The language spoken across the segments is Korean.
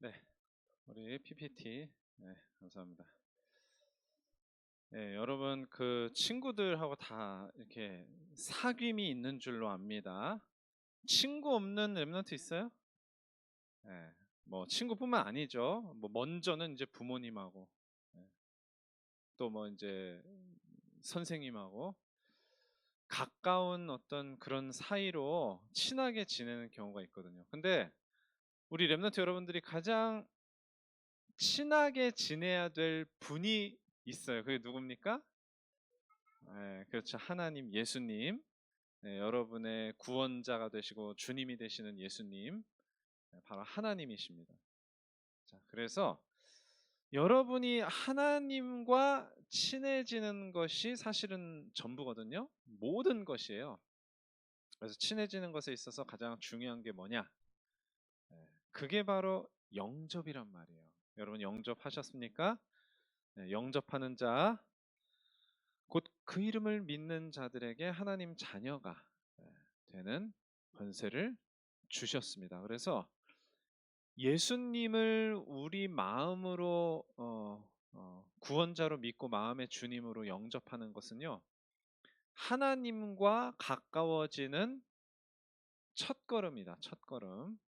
네, 우리 PPT. 네, 감사합니다. 네, 여러분 그 친구들하고 다 이렇게 사귐이 있는 줄로 압니다. 친구 없는 랩런트 있어요? 네, 뭐 친구뿐만 아니죠. 뭐 먼저는 이제 부모님하고, 네, 또 뭐 이제 선생님하고 가까운 어떤 그런 사이로 친하게 지내는 경우가 있거든요. 근데 우리 랩런트 여러분들이 가장 친하게 지내야 될 분이 있어요. 그게 누굽니까? 네, 그렇죠. 하나님, 예수님. 네, 여러분의 구원자가 되시고 주님이 되시는 예수님. 네, 바로 하나님이십니다. 자, 그래서 여러분이 하나님과 친해지는 것이 사실은 전부거든요. 모든 것이에요. 그래서 친해지는 것에 있어서 가장 중요한 게 뭐냐? 네, 그게 바로 영접이란 말이에요. 여러분 영접하셨습니까? 네, 영접하는 자, 곧 그 이름을 믿는 자들에게 하나님 자녀가 되는 권세를 주셨습니다. 그래서 예수님을 우리 마음으로 구원자로 믿고 마음의 주님으로 영접하는 것은요, 하나님과 가까워지는 첫걸음이다. 첫걸음.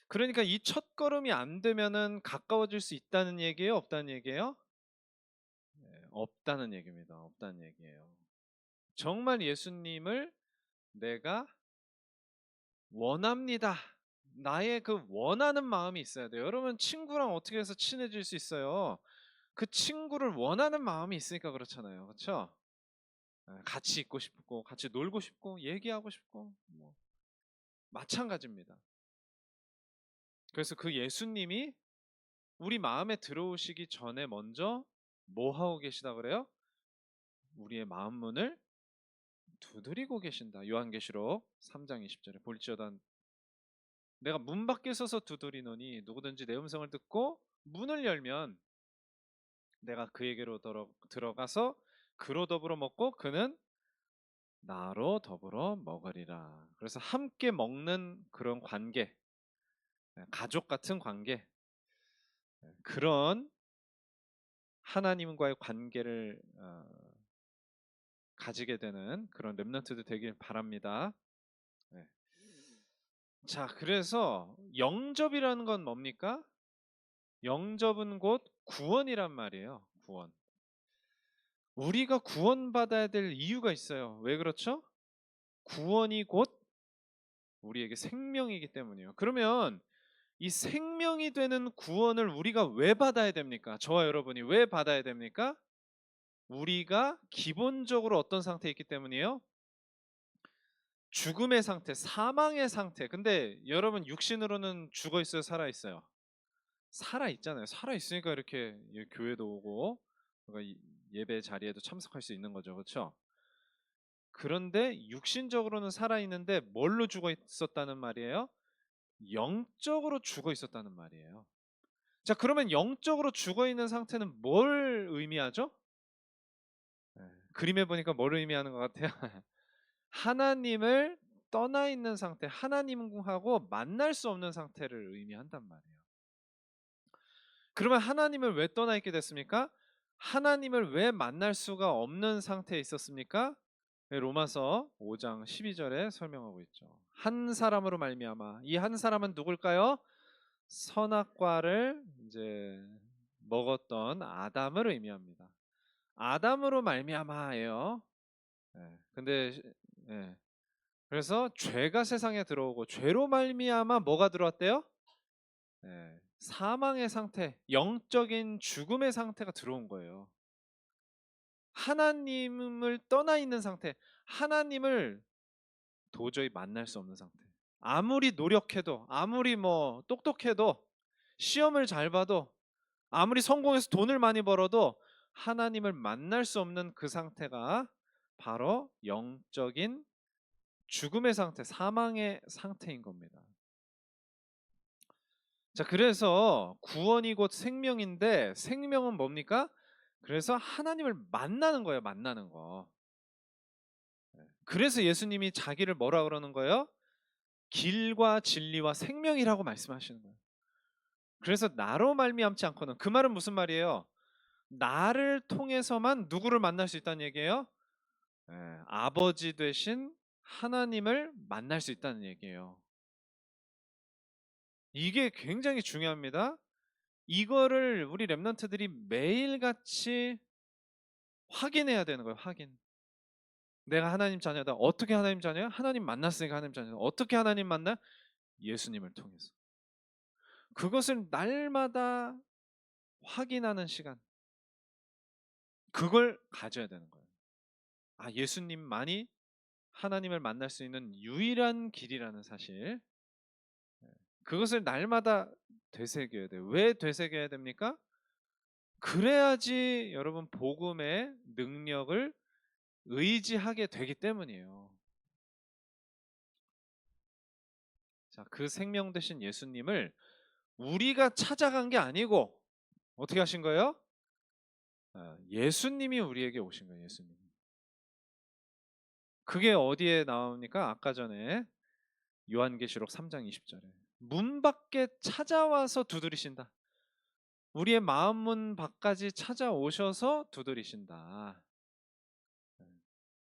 그러니까 이 첫걸음이 안 되면은 가까워질 수 있다는 얘기예요, 없다는 얘기예요? 네, 없다는 얘기입니다. 없다는 얘기예요. 정말 예수님을 내가 원합니다. 나의 그 원하는 마음이 있어야 돼요. 여러분 친구랑 어떻게 해서 친해질 수 있어요? 그 친구를 원하는 마음이 있으니까 그렇잖아요. 그렇죠? 같이 있고 싶고 같이 놀고 싶고 얘기하고 싶고 뭐 마찬가지입니다. 그래서 그 예수님이 우리 마음에 들어오시기 전에 먼저 뭐 하고 계시다 그래요? 우리의 마음 문을 두드리고 계신다. 요한계시록 3장 20절에 볼지어다 내가 문 밖에 서서 두드리노니 누구든지 내 음성을 듣고 문을 열면 내가 그에게로 들어가서 그로 더불어 먹고 그는 나로 더불어 먹으리라. 그래서 함께 먹는 그런 관계, 가족 같은 관계, 그런 하나님과의 관계를 가지게 되는 그런 렘넌트도 되길 바랍니다. 네. 자, 그래서 영접이라는 건 뭡니까? 영접은 곧 구원이란 말이에요. 구원. 우리가 구원받아야 될 이유가 있어요. 왜 그렇죠? 구원이 곧 우리에게 생명이기 때문이에요. 그러면 이 생명이 되는 구원을 우리가 왜 받아야 됩니까? 저와 여러분이 왜 받아야 됩니까? 우리가 기본적으로 어떤 상태에 있기 때문이에요? 죽음의 상태, 사망의 상태. 근데 여러분 육신으로는 죽어 있어요, 살아 있어요? 살아 있잖아요. 살아 있으니까 이렇게 교회도 오고 그러니까 예배 자리에도 참석할 수 있는 거죠. 그렇죠? 그런데 육신적으로는 살아 있는데 뭘로 죽어 있었다는 말이에요? 영적으로 죽어 있었다는 말이에요. 자, 그러면 영적으로 죽어 있는 상태는 뭘 의미하죠? 네, 그림에 보니까 뭘 의미하는 것 같아요? 하나님을 떠나 있는 상태, 하나님하고 만날 수 없는 상태를 의미한단 말이에요. 그러면 하나님을 왜 떠나 있게 됐습니까? 하나님을 왜 만날 수가 없는 상태에 있었습니까? 네, 로마서 5장 12절에 설명하고 있죠. 한 사람으로 말미암아. 이 한 사람은 누굴까요? 선악과를 이제 먹었던 아담을 의미합니다. 아담으로 말미암아예요. 근데 예, 그래서 죄가 세상에 들어오고 죄로 말미암아 뭐가 들어왔대요? 사망의 상태, 영적인 죽음의 상태가 들어온 거예요. 하나님을 떠나 있는 상태, 하나님을 도저히 만날 수 없는 상태. 아무리 노력해도, 아무리 뭐 똑똑해도, 시험을 잘 봐도, 아무리 성공해서 돈을 많이 벌어도 하나님을 만날 수 없는 그 상태가 바로 영적인 죽음의 상태, 사망의 상태인 겁니다. 자, 그래서 구원이 곧 생명인데 생명은 뭡니까? 그래서 하나님을 만나는 거예요, 만나는 거. 그래서 예수님이 자기를 뭐라 그러는 거예요? 길과 진리와 생명이라고 말씀하시는 거예요. 그래서 나로 말미암지 않고는, 그 말은 무슨 말이에요? 나를 통해서만 누구를 만날 수 있다는 얘기예요? 예, 아버지 되신 하나님을 만날 수 있다는 얘기예요. 이게 굉장히 중요합니다. 이거를 우리 렘넌트들이 매일같이 확인해야 되는 거예요. 확인. 내가 하나님 자녀다. 어떻게 하나님 자녀야? 하나님 만났으니까 하나님 자녀다. 어떻게 하나님 만나? 예수님을 통해서. 그것을 날마다 확인하는 시간. 그걸 가져야 되는 거예요. 아, 예수님만이 하나님을 만날 수 있는 유일한 길이라는 사실. 그것을 날마다 되새겨야 돼요. 왜 되새겨야 됩니까? 그래야지 여러분 복음의 능력을 의지하게 되기 때문이에요. 자, 그 생명 되신 예수님을 우리가 찾아간 게 아니고 어떻게 하신 거예요? 예수님이 우리에게 오신 거예요. 예수님. 그게 어디에 나옵니까? 아까 전에 요한계시록 3장 20절에 문 밖에 찾아와서 두드리신다. 우리의 마음 문 밖까지 찾아오셔서 두드리신다.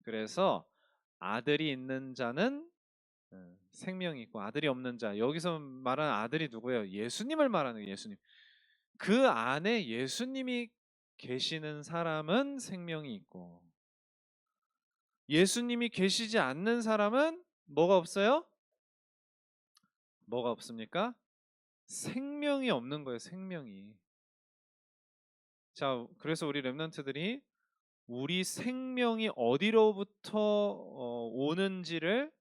그래서 아들이 있는 자는 생명이 있고 아들이 없는 자, 여기서 말하는 아들이 누구예요? 예수님을 말하는 거예요. 예수님. 그 안에 예수님이 계시는 사람은 생명이 있고 예수님이 계시지 않는 사람은 뭐가 없어요? 뭐가 없습니까? 생명이 없는 거예요. 생명이. 자, 그래서 우리 렘넌트들이 우리 생명이 어디로부터 오는지를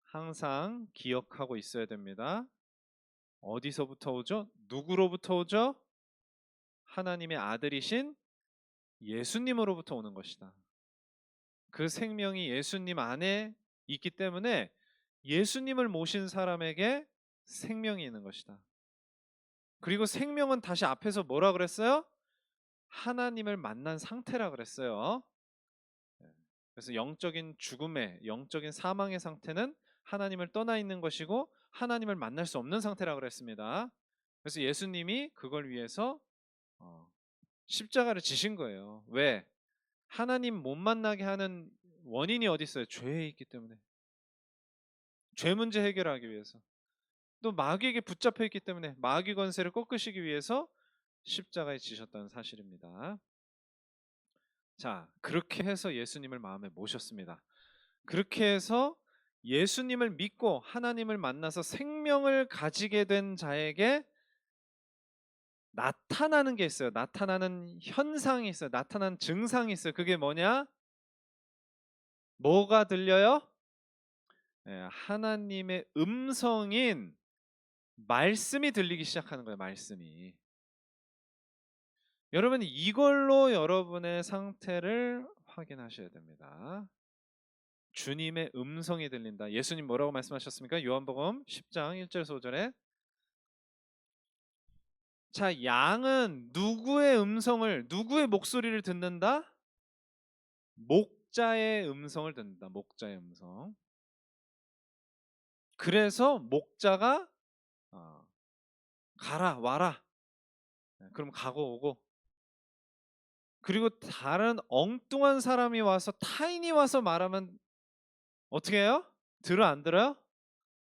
항상 기억하고 있어야 됩니다. 어디서부터 오죠? 누구로부터 오죠? 하나님의 아들이신 예수님으로부터 오는 것이다. 그 생명이 예수님 안에 있기 때문에 예수님을 모신 사람에게 생명이 있는 것이다. 그리고 생명은 다시 앞에서 뭐라 그랬어요? 하나님을 만난 상태라 그랬어요. 그래서 영적인 죽음의, 영적인 사망의 상태는 하나님을 떠나 있는 것이고 하나님을 만날 수 없는 상태라 그랬습니다. 그래서 예수님이 그걸 위해서 십자가를 지신 거예요. 왜? 하나님 못 만나게 하는 원인이 어디 있어요? 죄에 있기 때문에. 죄 문제 해결하기 위해서. 또 마귀에게 붙잡혀 있기 때문에 마귀 권세를 꺾으시기 위해서 십자가에 지셨다는 사실입니다. 자, 그렇게 해서 예수님을 마음에 모셨습니다. 그렇게 해서 예수님을 믿고 하나님을 만나서 생명을 가지게 된 자에게 나타나는 게 있어요. 나타나는 현상이 있어요. 나타나는 증상이 있어요. 그게 뭐냐? 뭐가 들려요? 하나님의 음성인 말씀이 들리기 시작하는 거예요. 말씀이. 여러분 이걸로 여러분의 상태를 확인하셔야 됩니다. 주님의 음성이 들린다. 예수님 뭐라고 말씀하셨습니까? 요한복음 10장 1절에서 5절에 자, 양은 누구의 음성을, 누구의 목소리를 듣는다? 목자의 음성을 듣는다. 목자의 음성. 그래서 목자가 가라 와라. 그럼 가고 오고. 그리고 다른 엉뚱한 사람이 와서 타인이 와서 말하면 어떻게 해요? 들어 안 들어요?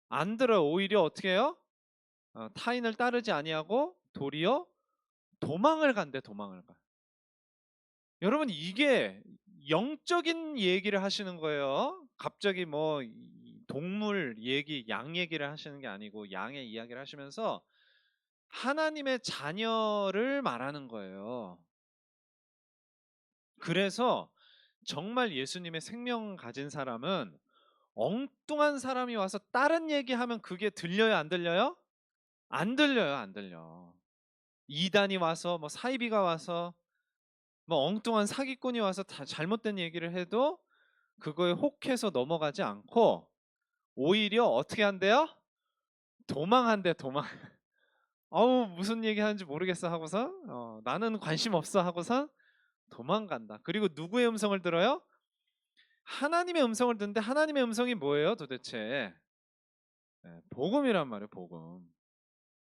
안 들어요. 오히려 어떻게 해요? 타인을 따르지 아니하고 도리어 도망을 간대. 도망을 가. 여러분 이게 영적인 얘기를 하시는 거예요. 갑자기 뭐 동물 얘기, 양 얘기를 하시는 게 아니고 양의 이야기를 하시면서 하나님의 자녀를 말하는 거예요. 그래서 정말 예수님의 생명 가진 사람은 엉뚱한 사람이 와서 다른 얘기하면 그게 들려요, 안 들려요? 안 들려요, 안 들려. 이단이 와서 뭐 사이비가 와서 뭐 엉뚱한 사기꾼이 와서 다 잘못된 얘기를 해도 그거에 혹해서 넘어가지 않고 오히려 어떻게 한대요? 도망한대. 도망. 어우 무슨 얘기 하는지 모르겠어 하고서 나는 관심 없어 하고서 도망간다. 그리고 누구의 음성을 들어요? 하나님의 음성을 듣는데 하나님의 음성이 뭐예요 도대체? 복음이란 말이에요. 복음.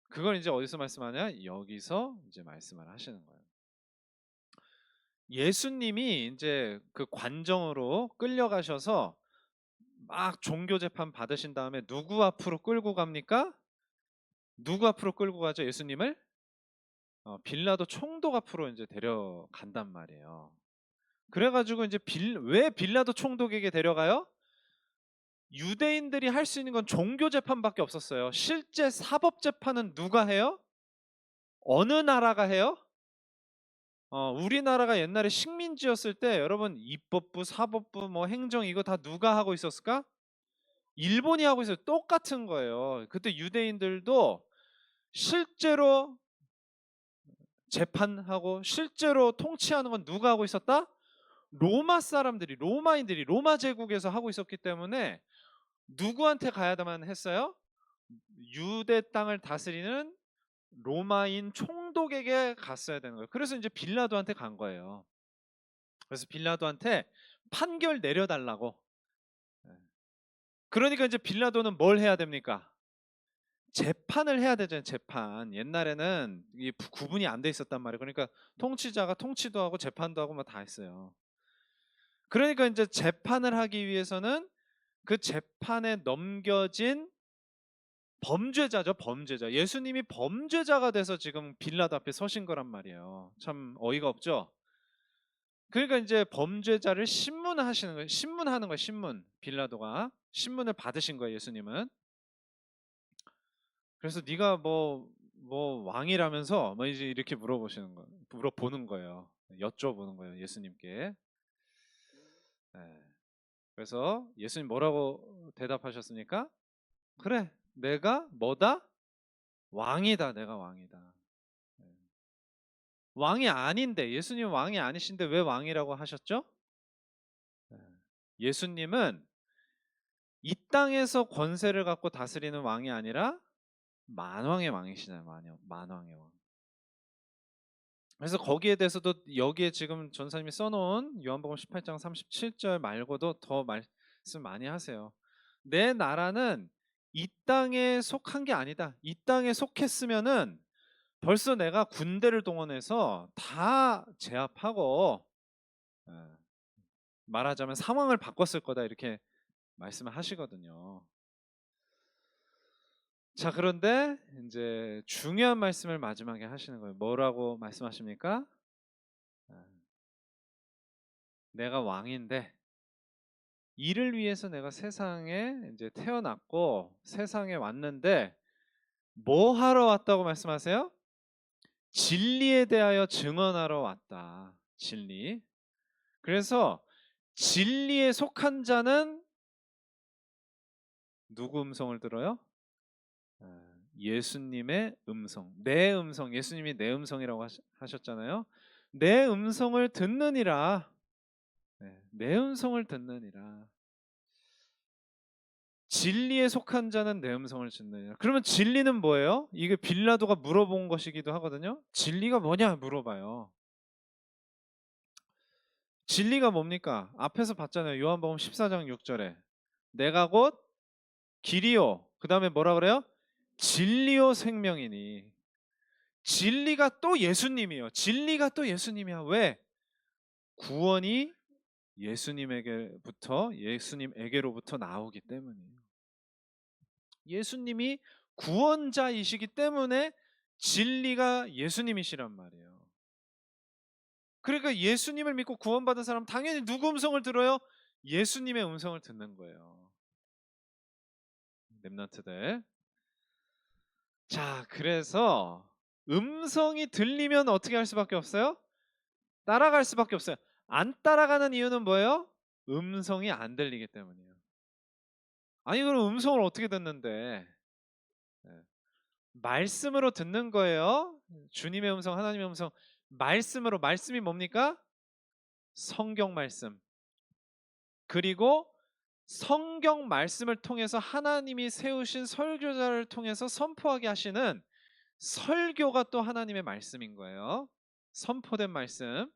그걸 이제 어디서 말씀하냐? 여기서 이제 말씀을 하시는 거예요. 예수님이 이제 그 관정으로 끌려가셔서 막 종교 재판 받으신 다음에 누구 앞으로 끌고 갑니까? 누구 앞으로 끌고 가죠? 예수님을? 빌라도 총독 앞으로 이제 데려간단 말이에요. 그래가지고 이제 왜 빌라도 총독에게 데려가요? 유대인들이 할 수 있는 건 종교 재판밖에 없었어요. 실제 사법 재판은 누가 해요? 어느 나라가 해요? 우리나라가 옛날에 식민지였을 때 여러분 입법부, 사법부, 뭐 행정 이거 다 누가 하고 있었을까? 일본이 하고 있어요. 똑같은 거예요. 그때 유대인들도 실제로 재판하고 실제로 통치하는 건 누가 하고 있었다? 로마 사람들이, 로마인들이 로마 제국에서 하고 있었기 때문에 누구한테 가야만 했어요? 유대 땅을 다스리는 로마인 총독에게 갔어야 되는 거예요. 그래서 이제 빌라도한테 간 거예요. 그래서 빌라도한테 판결 내려달라고. 그러니까 이제 빌라도는 뭘 해야 됩니까? 재판을 해야 되잖아요. 재판. 옛날에는 이 구분이 안 돼 있었단 말이에요. 그러니까 통치자가 통치도 하고 재판도 하고 뭐 다 했어요. 그러니까 이제 재판을 하기 위해서는 그 재판에 넘겨진 범죄자죠, 범죄자. 예수님이 범죄자가 돼서 지금 빌라도 앞에 서신 거란 말이에요. 참 어이가 없죠? 그러니까 이제 범죄자를 신문하시는 거예요. 신문하는 거예요, 신문. 빌라도가 신문을 받으신 거예요, 예수님은. 그래서 네가 뭐 왕이라면서 뭐 이제 이렇게 물어보는 거예요. 여쭤보는 거예요, 예수님께. 네. 그래서 예수님 뭐라고 대답하셨습니까? 그래, 내가 뭐다? 왕이다, 내가 왕이다. 네. 왕이 아닌데, 예수님 왕이 아니신데 왜 왕이라고 하셨죠? 네. 예수님은 이 땅에서 권세를 갖고 다스리는 왕이 아니라 만왕의 왕이시잖아요. 만왕의 왕. 그래서 거기에 대해서도 여기에 지금 전사님이 써놓은 요한복음 18장 37절 말고도 더 말씀 많이 하세요. 내 나라는 이 땅에 속한 게 아니다. 이 땅에 속했으면은 벌써 내가 군대를 동원해서 다 제압하고 예, 말하자면 상황을 바꿨을 거다 이렇게 말씀을 하시거든요. 자, 그런데 이제 중요한 말씀을 마지막에 하시는 거예요. 뭐라고 말씀하십니까? 아, 내가 왕인데 이를 위해서 내가 세상에 이제 태어났고 세상에 왔는데 뭐 하러 왔다고 말씀하세요? 진리에 대하여 증언하러 왔다. 진리. 그래서 진리에 속한 자는 누구 음성을 들어요? 예수님의 음성, 내 음성, 예수님이 내 음성이라고 하셨잖아요. 내 음성을 듣느니라. 네, 내 음성을 듣느니라. 진리에 속한 자는 내 음성을 듣느니라. 그러면 진리는 뭐예요? 이게 빌라도가 물어본 것이기도 하거든요. 진리가 뭐냐 물어봐요. 진리가 뭡니까? 앞에서 봤잖아요. 요한복음 14장 6절에 내가 곧 길이요. 그 다음에 뭐라 그래요? 진리요 생명이니. 진리가 또 예수님이요. 진리가 또 예수님이야. 왜? 구원이 예수님에게로부터 나오기 때문이에요. 예수님이 구원자이시기 때문에 진리가 예수님이시란 말이에요. 그러니까 예수님을 믿고 구원받은 사람 당연히 누구 음성을 들어요? 예수님의 음성을 듣는 거예요. 렘넌트들. 자, 그래서 음성이 들리면 어떻게 할 수밖에 없어요? 따라갈 수밖에 없어요. 안 따라가는 이유는 뭐예요? 음성이 안 들리기 때문이에요. 아니 그럼 음성을 어떻게 듣는데? 네. 말씀으로 듣는 거예요. 주님의 음성, 하나님의 음성. 말씀으로. 말씀이 뭡니까? 성경 말씀. 그리고 성경 말씀을 통해서 하나님이 세우신 설교자를 통해서 선포하게 하시는 설교가 또 하나님의 말씀인 거예요. 선포된 말씀.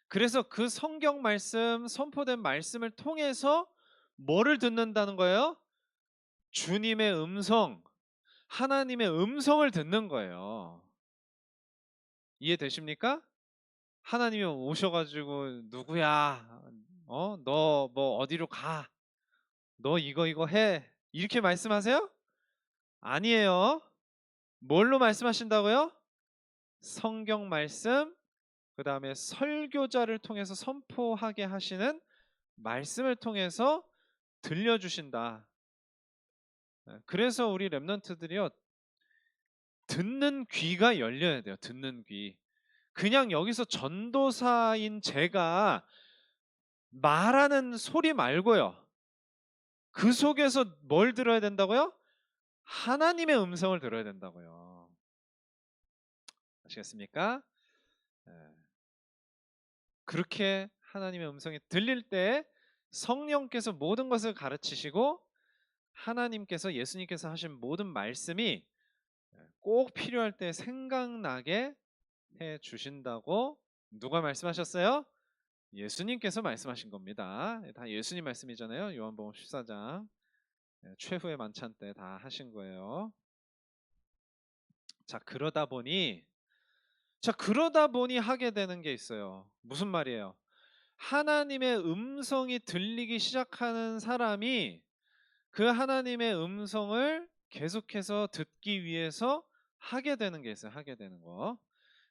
그래서 그 성경 말씀, 선포된 말씀을 통해서 뭐를 듣는다는 거예요? 주님의 음성. 하나님의 음성을 듣는 거예요. 이해되십니까? 하나님이 오셔 가지고 "누구야? 너 뭐 어디로 가. 너 이거 해." 이렇게 말씀하세요? 아니에요. 뭘로 말씀하신다고요? 성경 말씀, 그다음에 설교자를 통해서 선포하게 하시는 말씀을 통해서 들려주신다. 그래서 우리 렘넌트들이요, 듣는 귀가 열려야 돼요. 듣는 귀. 그냥 여기서 전도사인 제가 말하는 소리 말고요. 그 속에서 뭘 들어야 된다고요? 하나님의 음성을 들어야 된다고요. 아시겠습니까? 예. 그렇게 하나님의 음성이 들릴 때 성령께서 모든 것을 가르치시고 하나님께서, 예수님께서 하신 모든 말씀이 꼭 필요할 때 생각나게 해 주신다고 누가 말씀하셨어요? 예수님께서 말씀하신 겁니다. 다 예수님 말씀이잖아요. 요한복음 14장 최후의 만찬 때 다 하신 거예요. 자, 그러다 보니 하게 되는 게 있어요. 무슨 말이에요? 하나님의 음성이 들리기 시작하는 사람이 그 하나님의 음성을 계속해서 듣기 위해서 하게 되는 게 있어요. 하게 되는 거.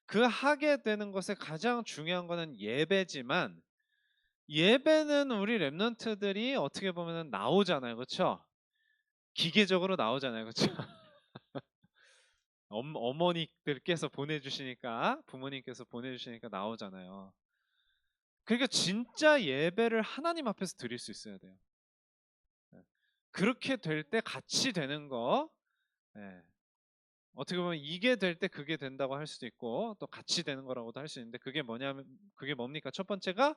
그 하게 되는 것에 가장 중요한 거는 예배지만, 예배는 우리 랩런트들이 어떻게 보면 나오잖아요. 그렇죠? 기계적으로 나오잖아요. 그렇죠? 어머니들께서 보내주시니까, 부모님께서 보내주시니까 나오잖아요. 그러니까 진짜 예배를 하나님 앞에서 드릴 수 있어야 돼요. 예. 그렇게 될 때 같이 되는 거, 예. 어떻게 보면 이게 될 때 그게 된다고 할 수도 있고, 또 같이 되는 거라고도 할 수 있는데, 그게 뭐냐면, 그게 뭡니까? 첫 번째가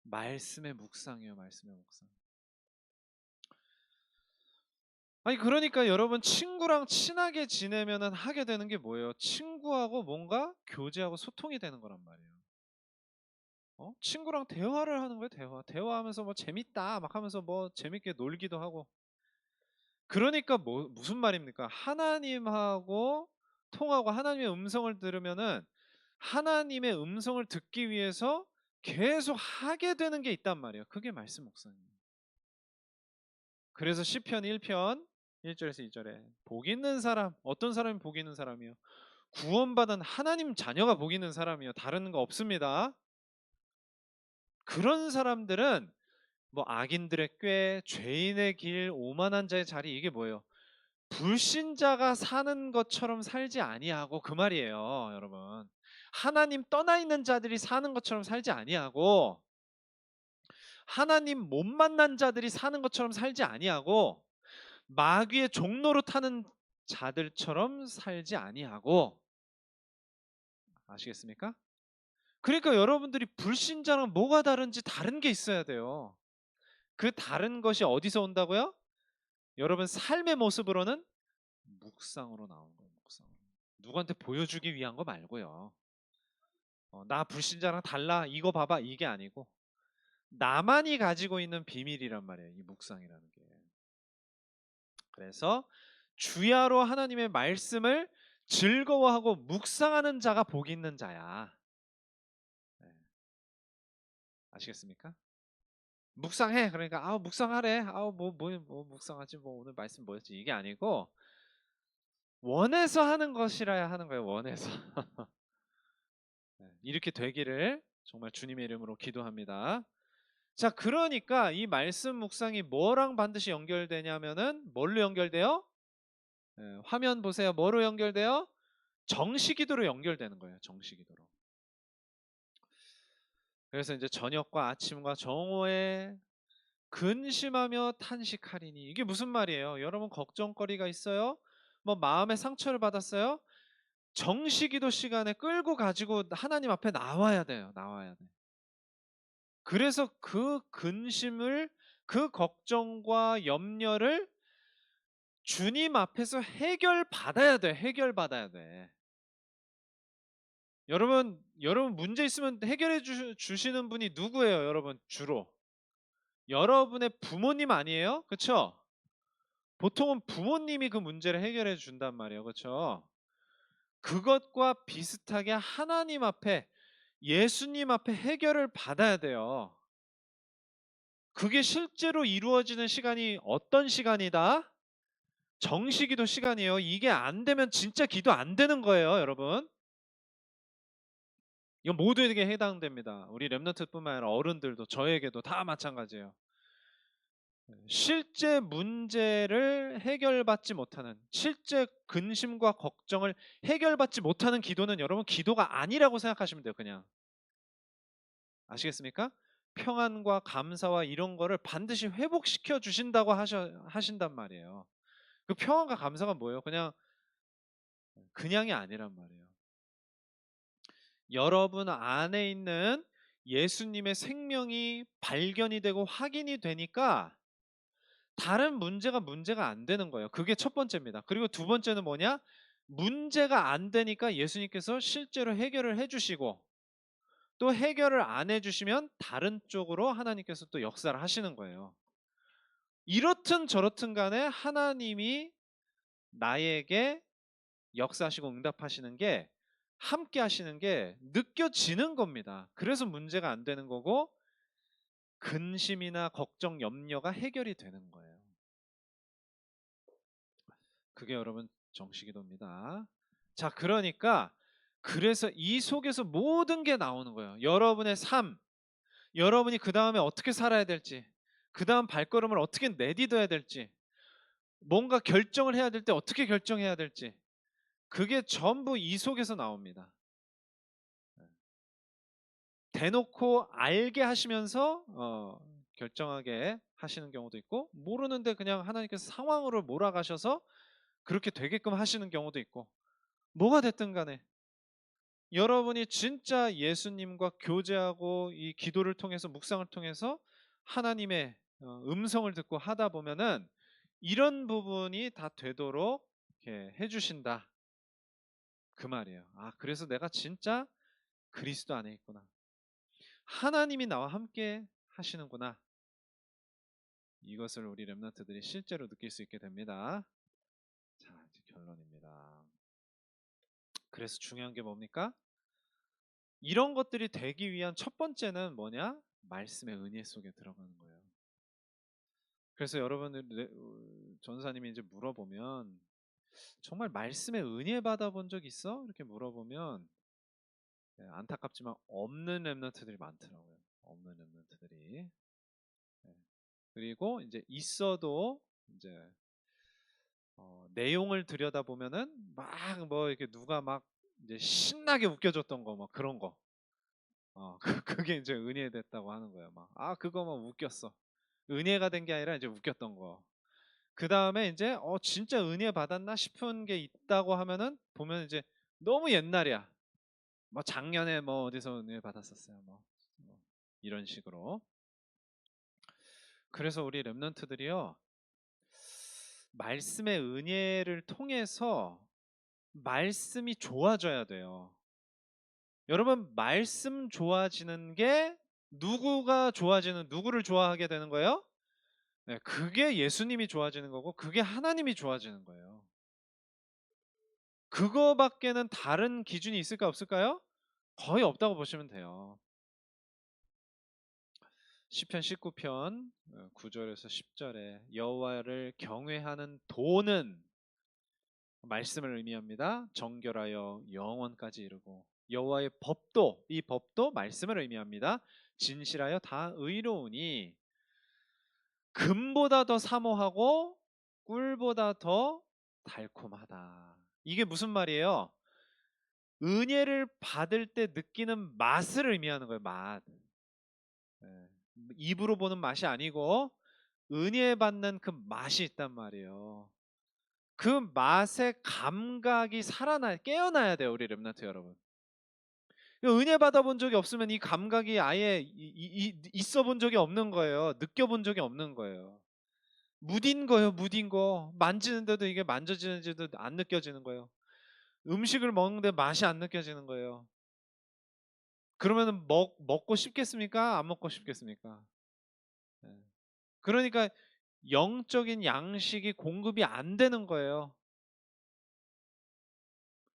말씀의 묵상이에요. 말씀의 묵상. 아니, 그러니까 여러분, 친구랑 친하게 지내면은 하게 되는 게 뭐예요? 친구하고 뭔가 교제하고 소통이 되는 거란 말이에요. 친구랑 대화를 하는 거예요. 대화하면서 뭐 재밌다 막 하면서 뭐 재밌게 놀기도 하고. 그러니까 무슨 말입니까? 하나님하고 통하고 하나님의 음성을 들으면은 하나님의 음성을 듣기 위해서 계속 하게 되는 게 있단 말이에요. 그게 말씀 묵상이에요. 그래서 시편 1편 1절에서 2절에 복 있는 사람, 어떤 사람이 복 있는 사람이요? 구원받은 하나님 자녀가 복 있는 사람이요. 다른 거 없습니다. 그런 사람들은 뭐 악인들의 꾀, 죄인의 길, 오만한 자의 자리, 이게 뭐예요? 불신자가 사는 것처럼 살지 아니하고, 그 말이에요, 여러분. 하나님 떠나 있는 자들이 사는 것처럼 살지 아니하고, 하나님 못 만난 자들이 사는 것처럼 살지 아니하고, 마귀의 종로로 타는 자들처럼 살지 아니하고. 아시겠습니까? 그러니까 여러분들이 불신자랑 뭐가 다른지 다른 게 있어야 돼요. 그 다른 것이 어디서 온다고요? 여러분 삶의 모습으로는 묵상으로 나오는 거예요. 묵상. 누구한테 보여주기 위한 거 말고요. 나 불신자랑 달라, 이거 봐봐, 이게 아니고 나만이 가지고 있는 비밀이란 말이에요. 이 묵상이라는 게. 그래서 주야로 하나님의 말씀을 즐거워하고 묵상하는 자가 복 있는 자야. 네. 아시겠습니까? 묵상해. 그러니까 묵상하래. 뭐 묵상하지, 뭐 오늘 말씀 뭐였지, 이게 아니고 원해서 하는 것이라야 하는 거예요. 원해서. 네, 이렇게 되기를 정말 주님의 이름으로 기도합니다. 자, 그러니까 이 말씀 묵상이 뭐랑 반드시 연결되냐면은 뭘로 연결돼요? 화면 보세요. 뭐로 연결돼요? 정시기도로 연결되는 거예요. 정시기도로. 그래서 이제 저녁과 아침과 정오에 근심하며 탄식하리니, 이게 무슨 말이에요? 여러분 걱정거리가 있어요? 뭐 마음의 상처를 받았어요? 정시기도 시간에 끌고 가지고 하나님 앞에 나와야 돼요. 나와야 돼. 그래서 그 근심을, 그 걱정과 염려를 주님 앞에서 해결받아야 돼. 해결받아야 돼. 여러분 문제 있으면 해결해 주시는 분이 누구예요? 여러분 주로 여러분의 부모님 아니에요? 그렇죠? 보통은 부모님이 그 문제를 해결해 준단 말이에요. 그렇죠? 그것과 비슷하게 하나님 앞에, 예수님 앞에 해결을 받아야 돼요. 그게 실제로 이루어지는 시간이 어떤 시간이다? 정시기도 시간이에요. 이게 안 되면 진짜 기도 안 되는 거예요, 여러분. 이건 모두에게 해당됩니다. 우리 렘넌트뿐만 아니라 어른들도, 저에게도 다 마찬가지예요. 실제 문제를 해결받지 못하는, 실제 근심과 걱정을 해결받지 못하는 기도는 여러분 기도가 아니라고 생각하시면 돼요. 그냥. 아시겠습니까? 평안과 감사와 이런 거를 반드시 회복시켜 주신다고 하신단 말이에요. 그 평안과 감사가 뭐예요? 그냥이 아니란 말이에요. 여러분 안에 있는 예수님의 생명이 발견이 되고 확인이 되니까 다른 문제가 안 되는 거예요. 그게 첫 번째입니다. 그리고 두 번째는 뭐냐? 문제가 안 되니까 예수님께서 실제로 해결을 해 주시고, 또 해결을 안 해 주시면 다른 쪽으로 하나님께서 또 역사를 하시는 거예요. 이렇든 저렇든 간에 하나님이 나에게 역사하시고 응답하시는 게, 함께 하시는 게 느껴지는 겁니다. 그래서 문제가 안 되는 거고 근심이나 걱정, 염려가 해결이 되는 거예요. 그게 여러분 정식기도입니다. 자, 그러니까 그래서 이 속에서 모든 게 나오는 거예요. 여러분의 삶, 여러분이 그 다음에 어떻게 살아야 될지, 그 다음 발걸음을 어떻게 내딛어야 될지, 뭔가 결정을 해야 될 때 어떻게 결정해야 될지, 그게 전부 이 속에서 나옵니다. 대놓고 알게 하시면서 결정하게 하시는 경우도 있고, 모르는데 그냥 하나님께서 상황으로 몰아가셔서 그렇게 되게끔 하시는 경우도 있고, 뭐가 됐든 간에 여러분이 진짜 예수님과 교제하고 이 기도를 통해서, 묵상을 통해서 하나님의 음성을 듣고 하다 보면은 이런 부분이 다 되도록 이렇게 해주신다, 그 말이에요. 아, 그래서 내가 진짜 그리스도 안에 있구나, 하나님이 나와 함께 하시는구나, 이것을 우리 렘넌트들이 실제로 느낄 수 있게 됩니다. 자, 이제 결론입니다. 그래서 중요한 게 뭡니까? 이런 것들이 되기 위한 첫 번째는 뭐냐? 말씀의 은혜 속에 들어가는 거예요. 그래서 여러분들, 전사님이 이제 물어보면 정말 말씀의 은혜 받아본 적 있어? 이렇게 물어보면 안타깝지만 없는 렘넌트들이 많더라고요. 없는 렘넌트들이. 그리고 이제 있어도 이제 내용을 들여다보면은 막 뭐 이렇게 누가 막 이제 신나게 웃겨줬던 거, 막 그런 거. 그게 이제 은혜 됐다고 하는 거예요. 막, 아, 그거 막 웃겼어. 은혜가 된 게 아니라 이제 웃겼던 거. 그 다음에 이제 진짜 은혜 받았나 싶은 게 있다고 하면은 보면 이제 너무 옛날이야. 뭐 작년에 뭐 어디서 은혜 받았었어요. 뭐 이런 식으로. 그래서 우리 렘넌트들이요, 말씀의 은혜를 통해서 말씀이 좋아져야 돼요. 여러분, 말씀 좋아지는 게 누구를 좋아하게 되는 거예요? 네, 그게 예수님이 좋아지는 거고 그게 하나님이 좋아지는 거예요. 그거밖에는 다른 기준이 있을까 없을까요? 거의 없다고 보시면 돼요. 시편 19편 9절에서 10절에 여호와를 경외하는 도는 말씀을 의미합니다. 정결하여 영원까지 이르고, 여호와의 법도, 이 법도 말씀을 의미합니다. 진실하여 다 의로우니 금보다 더 사모하고 꿀보다 더 달콤하다. 이게 무슨 말이에요? 은혜를 받을 때 느끼는 맛을 의미하는 거예요. 맛. 예. 입으로 보는 맛이 아니고 은혜 받는 그 맛이 있단 말이에요. 그 맛의 감각이 깨어나야 돼요, 우리 렘넌트 여러분. 은혜 받아본 적이 없으면 이 감각이 아예 있어 본 적이 없는 거예요. 느껴본 적이 없는 거예요. 무딘 거예요, 무딘 거. 만지는데도 이게 만져지는지도 안 느껴지는 거예요. 음식을 먹는데 맛이 안 느껴지는 거예요. 그러면 먹고 싶겠습니까? 안 먹고 싶겠습니까? 예. 그러니까 영적인 양식이 공급이 안 되는 거예요.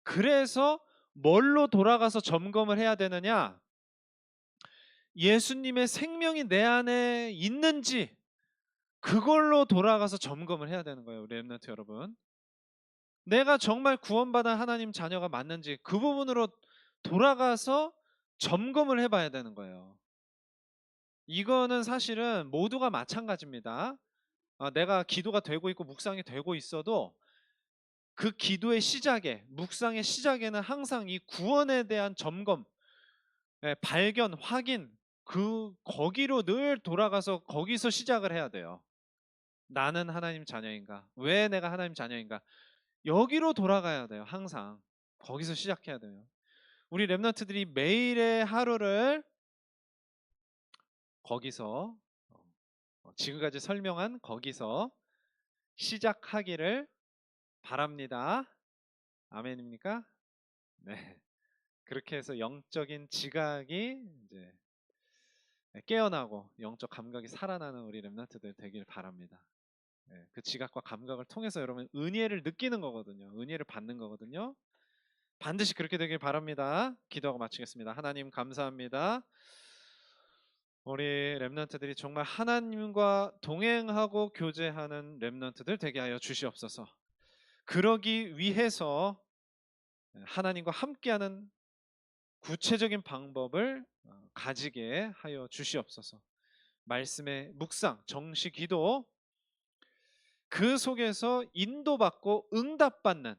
그래서 뭘로 돌아가서 점검을 해야 되느냐? 예수님의 생명이 내 안에 있는지 그걸로 돌아가서 점검을 해야 되는 거예요, 우리 렘넌트 여러분. 내가 정말 구원받은 하나님 자녀가 맞는지 그 부분으로 돌아가서 점검을 해봐야 되는 거예요. 이거는 사실은 모두가 마찬가지입니다. 내가 기도가 되고 있고 묵상이 되고 있어도 그 기도의 시작에, 묵상의 시작에는 항상 이 구원에 대한 점검, 발견, 확인, 거기로 늘 돌아가서 거기서 시작을 해야 돼요. 나는 하나님 자녀인가? 왜 내가 하나님 자녀인가? 여기로 돌아가야 돼요. 항상 거기서 시작해야 돼요. 우리 렘넌트들이 매일의 하루를 거기서 지금까지 설명한 거기서 시작하기를 바랍니다. 아멘입니까? 네. 그렇게 해서 영적인 지각이 이제 깨어나고 영적 감각이 살아나는 우리 렘넌트들 되길 바랍니다. 그 지각과 감각을 통해서 여러분 은혜를 느끼는 거거든요. 은혜를 받는 거거든요. 반드시 그렇게 되길 바랍니다. 기도하고 마치겠습니다. 하나님 감사합니다. 우리 렘넌트들이 정말 하나님과 동행하고 교제하는 렘넌트들 되게 하여 주시옵소서. 그러기 위해서 하나님과 함께하는 구체적인 방법을 가지게 하여 주시옵소서. 말씀의 묵상, 정시 기도 그 속에서 인도받고 응답받는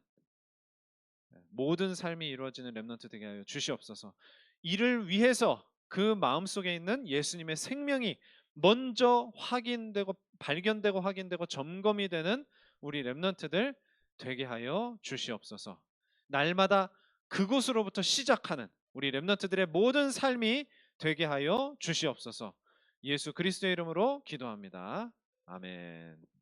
모든 삶이 이루어지는 렘넌트 되게 하여 주시옵소서. 이를 위해서 그 마음속에 있는 예수님의 생명이 먼저 확인되고 발견되고 확인되고 점검이 되는 우리 렘넌트들 되게 하여 주시옵소서. 날마다 그곳으로부터 시작하는 우리 렘넌트들의 모든 삶이 되게 하여 주시옵소서. 예수 그리스도의 이름으로 기도합니다. 아멘.